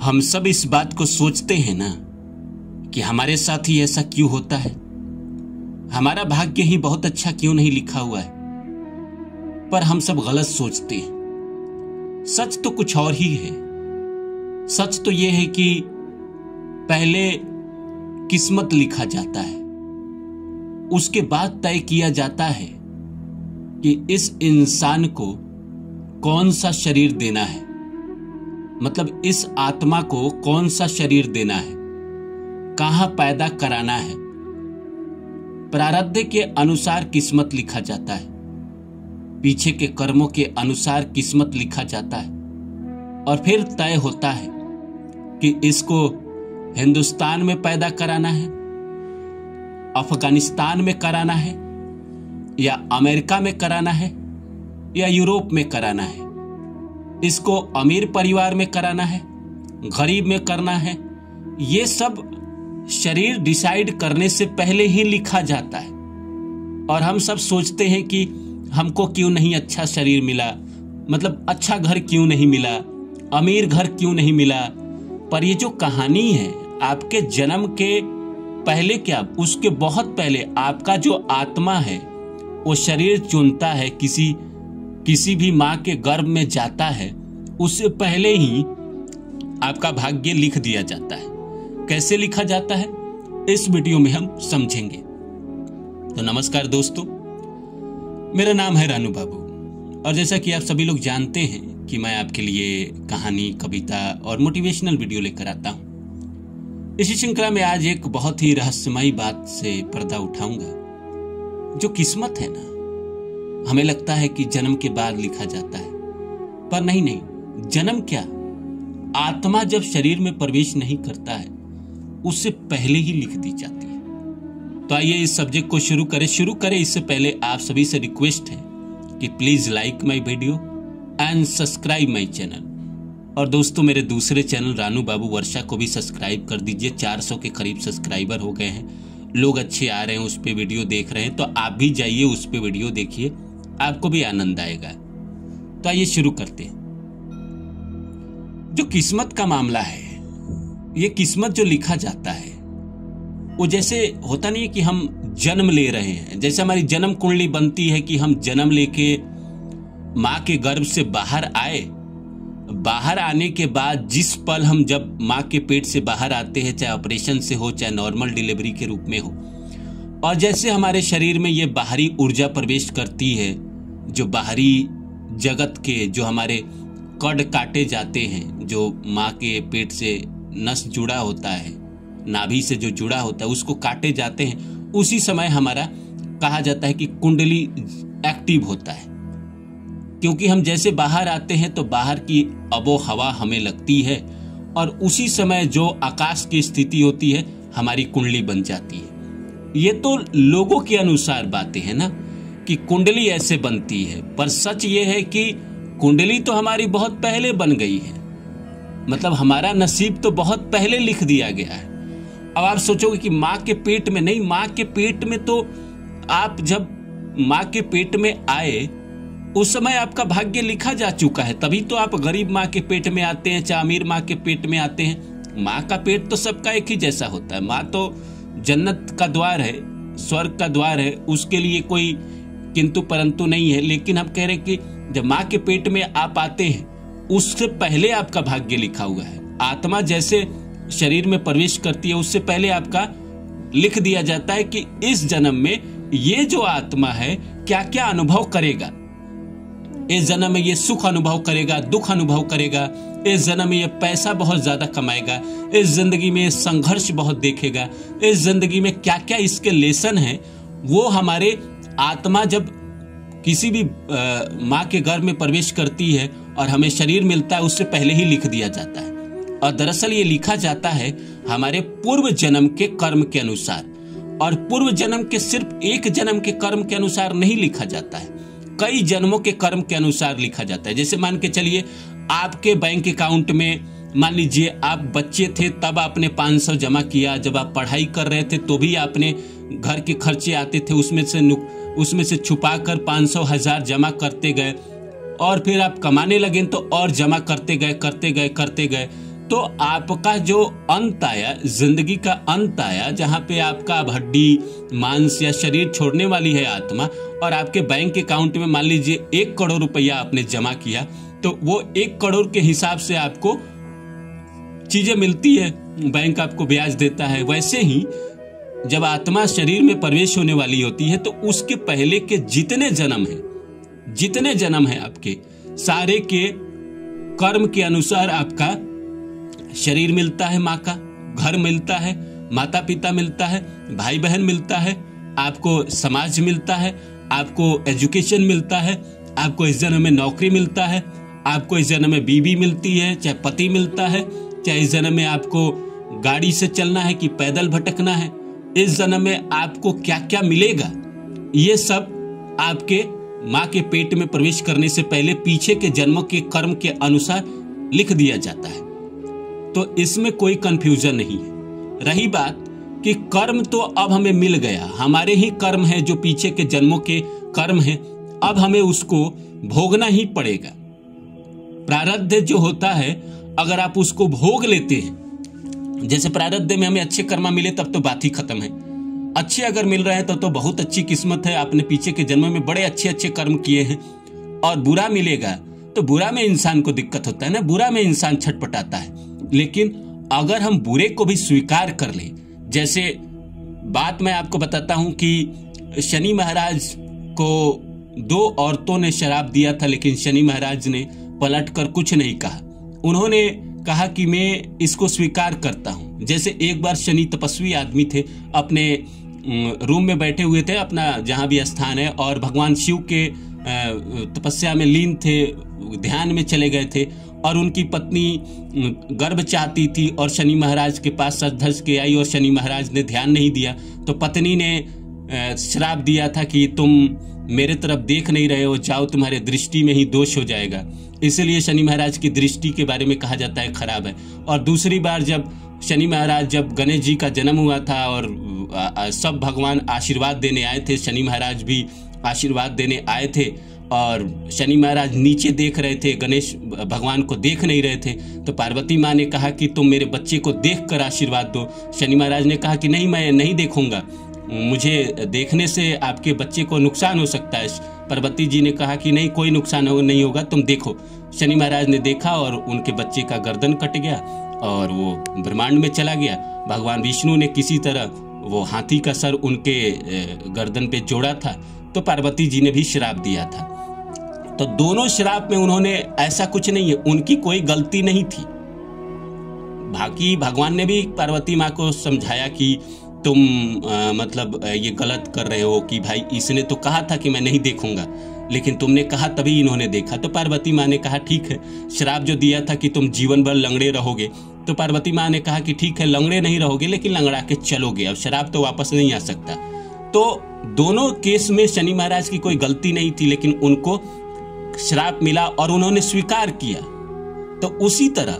हम सब इस बात को सोचते हैं ना कि हमारे साथ ही ऐसा क्यों होता है, हमारा भाग्य ही बहुत अच्छा क्यों नहीं लिखा हुआ है। पर हम सब गलत सोचते हैं। सच तो कुछ और ही है। सच तो यह है कि पहले किस्मत लिखा जाता है, उसके बाद तय किया जाता है कि इस इंसान को कौन सा शरीर देना है, मतलब इस आत्मा को कौन सा शरीर देना है, कहां पैदा कराना है। प्रारब्ध के अनुसार किस्मत लिखा जाता है, पीछे के कर्मों के अनुसार किस्मत लिखा जाता है और फिर तय होता है कि इसको हिंदुस्तान में पैदा कराना है, अफगानिस्तान में कराना है, या अमेरिका में कराना है, या यूरोप में कराना है। इसको अमीर परिवार में कराना है, गरीब में करना है। ये सब शरीर डिसाइड करने से पहले ही लिखा जाता है। और हम सब सोचते हैं कि हमको क्यों नहीं अच्छा शरीर मिला, मतलब अच्छा घर क्यों नहीं मिला, अमीर घर क्यों नहीं मिला। पर ये जो कहानी है, आपके जन्म के पहले क्या, उसके बहुत पहले आपका जो आत्मा है वो शरीर चुनता है, किसी भी माँ के गर्भ में जाता है, उससे पहले ही आपका भाग्य लिख दिया जाता है। कैसे लिखा जाता है इस वीडियो में हम समझेंगे। तो नमस्कार दोस्तों, मेरा नाम है रानू बाबू और जैसा कि आप सभी लोग जानते हैं कि मैं आपके लिए कहानी, कविता और मोटिवेशनल वीडियो लेकर आता हूं। इसी श्रृंखला में आज एक बहुत ही रहस्यमयी बात से पर्दा उठाऊंगा। जो किस्मत है ना, हमें लगता है कि जन्म के बाद लिखा जाता है, पर नहीं, जन्म क्या, आत्मा जब शरीर में प्रवेश नहीं करता है उससे पहले ही लिख दी जाती है। तो आइए इस सब्जेक्ट को शुरू करें। इससे पहले आप सभी से रिक्वेस्ट है कि please like my video and subscribe my channel. और दोस्तों, मेरे दूसरे चैनल रानू बाबू वर्षा को भी सब्सक्राइब कर दीजिए। 400 के करीब सब्सक्राइबर हो गए हैं, लोग अच्छे आ रहे हैं, उस पे वीडियो देख रहे हैं, तो आप भी जाइए उस पे वीडियो देखिए, आपको भी आनंद आएगा। तो आइए शुरू करते हैं। जो किस्मत का मामला है, ये किस्मत जो लिखा जाता है वो जैसे होता नहीं है कि हम जन्म ले रहे हैं, जैसे हमारी जन्म कुंडली बनती है कि हम जन्म लेके माँ के गर्भ से बाहर आए। बाहर आने के बाद जिस पल हम जब माँ के पेट से बाहर आते हैं, चाहे ऑपरेशन से हो चाहे नॉर्मल डिलीवरी के रूप में हो, और जैसे हमारे शरीर में ये बाहरी ऊर्जा प्रवेश करती है, जो बाहरी जगत के जो हमारे कड़ काटे जाते हैं, जो माँ के पेट से नस जुड़ा होता है, नाभि से जो जुड़ा होता है, उसको काटे जाते हैं, उसी समय हमारा कहा जाता है कि कुंडली एक्टिव होता है। क्योंकि हम जैसे बाहर आते हैं तो बाहर की आबो हवा हमें लगती है और उसी समय जो आकाश की स्थिति होती है हमारी कुंडली बन जाती है। ये तो लोगों के अनुसार बातें हैं ना कि कुंडली ऐसे बनती है, पर सच ये है कि कुंडली तो हमारी बहुत पहले बन गई है, मतलब हमारा नसीब तो बहुत पहले लिख दिया गया है। अब आप सोचोगे कि माँ के पेट में नहीं, माँ के पेट में तो आप जब माँ के पेट में आए उस समय आपका भाग्य लिखा जा चुका है, तभी तो आप गरीब माँ के पेट में आते हैं, चाहे अमीर माँ के पेट में आते हैं। माँ का पेट तो सबका एक ही जैसा होता है। माँ तो जन्नत का द्वार है, स्वर्ग का द्वार है, उसके लिए कोई किंतु परंतु नहीं है। लेकिन हम कह रहे हैं कि जब माँ के पेट में आप आते हैं उससे पहले आपका भाग्य लिखा हुआ है। आत्मा जैसे शरीर में प्रवेश करती है उससे पहले आपका लिख दिया जाता है कि इस जन्म में ये जो आत्मा है क्या क्या अनुभव करेगा। इस जन्म में ये सुख अनुभव करेगा, दुख अनुभव करेगा, इस जन्म में ये पैसा बहुत ज्यादा कमाएगा, इस जिंदगी में ये संघर्ष बहुत देखेगा, इस जिंदगी में क्या क्या इसके लेसन है, वो हमारे आत्मा जब किसी भी माँ के गर्भ में प्रवेश करती है और हमें शरीर मिलता है उससे पहले ही लिख दिया जाता है। और दरअसल ये लिखा जाता है हमारे पूर्व जन्म के कर्म के अनुसार, और पूर्व जन्म के सिर्फ एक जन्म के कर्म के अनुसार नहीं लिखा जाता है, कई जन्मों के कर्म के अनुसार लिखा जाता है। जैसे मान के चलिए आपके बैंक अकाउंट में, मान लीजिए आप बच्चे थे तब आपने 500 जमा किया, जब आप पढ़ाई कर रहे थे तो भी आपने घर के खर्चे आते थे उसमें से छुपा कर 500 1000 जमा करते गए, और फिर आप कमाने लगे तो और जमा करते गए। तो आपका जो अंत आया, जिंदगी का अंत आया, जहां पे आपका अब हड्डी मांस या शरीर छोड़ने वाली है आत्मा, और आपके बैंक अकाउंट में मान लीजिए 1 करोड़ रुपया आपने जमा किया, तो वो 1 करोड़ के हिसाब से आपको चीजें मिलती है, बैंक आपको ब्याज देता है। वैसे ही जब आत्मा शरीर में प्रवेश होने वाली होती है तो उसके पहले के जितने जन्म है आपके सारे के कर्म के अनुसार आपका शरीर मिलता है, माँ का घर मिलता है, माता पिता मिलता है, भाई बहन मिलता है, आपको समाज मिलता है, आपको एजुकेशन मिलता है, आपको इस जन्म में नौकरी मिलता है, आपको इस जन्म में बीवी मिलती है, चाहे पति मिलता है, चाहे इस जन्म में आपको गाड़ी से चलना है कि पैदल भटकना है, इस जन्म में आपको क्या क्या मिलेगा, ये सब आपके माँ के पेट में प्रवेश करने से पहले पीछे के जन्मों के कर्म के अनुसार लिख दिया जाता है। तो इसमें कोई कंफ्यूजन नहीं है। रही बात कि कर्म तो अब हमें मिल गया, हमारे ही कर्म है जो पीछे के जन्मों के कर्म है, अब हमें उसको भोगना ही पड़ेगा। प्रारब्ध जो होता है अगर आप उसको भोग लेते हैं, जैसे प्रारब्ध में हमें अच्छे कर्म मिले तब तो बात ही खत्म है, अच्छे अगर मिल रहे हैं तो बहुत अच्छी किस्मत है, आपने पीछे के जन्म में बड़े अच्छे अच्छे कर्म किए हैं। और बुरा मिलेगा तो बुरा में इंसान को दिक्कत होता है ना, बुरा में इंसान छटपटाता है। लेकिन अगर हम बुरे को भी स्वीकार कर लें, जैसे बात मैं आपको बताता हूं कि शनि महाराज को 2 औरतों ने शराब दिया था, लेकिन शनि महाराज ने पलटकर कुछ नहीं कहा। उन्होंने कहा कि मैं इसको स्वीकार करता हूं। जैसे एक बार शनि तपस्वी आदमी थे, अपने रूम में बैठे हुए थे, अपना जहां भी स्थान है, और भगवान शिव के तपस्या में लीन थे, ध्यान में चले गए थे, और उनकी पत्नी गर्भ चाहती थी और शनि महाराज के पास सज धज के आई और शनि महाराज ने ध्यान नहीं दिया, तो पत्नी ने श्राप दिया था कि तुम मेरे तरफ देख नहीं रहे हो, जाओ तुम्हारे दृष्टि में ही दोष हो जाएगा। इसलिए शनि महाराज की दृष्टि के बारे में कहा जाता है खराब है। और दूसरी बार जब शनि महाराज, जब गणेश जी का जन्म हुआ था और सब भगवान आशीर्वाद देने आए थे, शनि महाराज भी आशीर्वाद देने आए थे, और शनि महाराज नीचे देख रहे थे, गणेश भगवान को देख नहीं रहे थे, तो पार्वती माँ ने कहा कि तुम मेरे बच्चे को देखकर आशीर्वाद दो। शनि महाराज ने कहा कि नहीं, मैं नहीं देखूंगा, मुझे देखने से आपके बच्चे को नुकसान हो सकता है। पार्वती जी ने कहा कि नहीं, कोई नुकसान नहीं होगा, तुम देखो। शनि महाराज ने देखा और उनके बच्चे का गर्दन कट गया और वो ब्रह्मांड में चला गया। भगवान विष्णु ने किसी तरह वो हाथी का सर उनके गर्दन पे जोड़ा था, तो पार्वती जी ने भी श्राप दिया था। तो दोनों श्राप में उन्होंने, ऐसा कुछ नहीं है, उनकी कोई गलती नहीं थी। बाकी भगवान ने भी पार्वती माँ को समझाया कि तुम मतलब ये गलत कर रहे हो, कि भाई इसने तो कहा था कि मैं नहीं देखूंगा, लेकिन तुमने कहा तभी इन्होंने देखा। तो पार्वती माँ ने कहा ठीक है, श्राप जो दिया था कि तुम जीवन भर लंगड़े रहोगे, तो पार्वती माँ ने कहा कि ठीक है, लंगड़े नहीं रहोगे लेकिन लंगड़ा के चलोगे, अब श्राप तो वापस नहीं आ सकता। तो दोनों केस में शनि महाराज की कोई गलती नहीं थी, लेकिन उनको श्राप मिला और उन्होंने स्वीकार किया। तो उसी तरह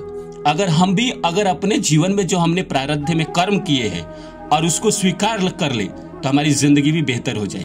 अगर हम भी अपने जीवन में जो हमने प्रारब्ध में कर्म किए हैं और उसको स्वीकार कर ले, तो हमारी जिंदगी भी बेहतर हो जाए।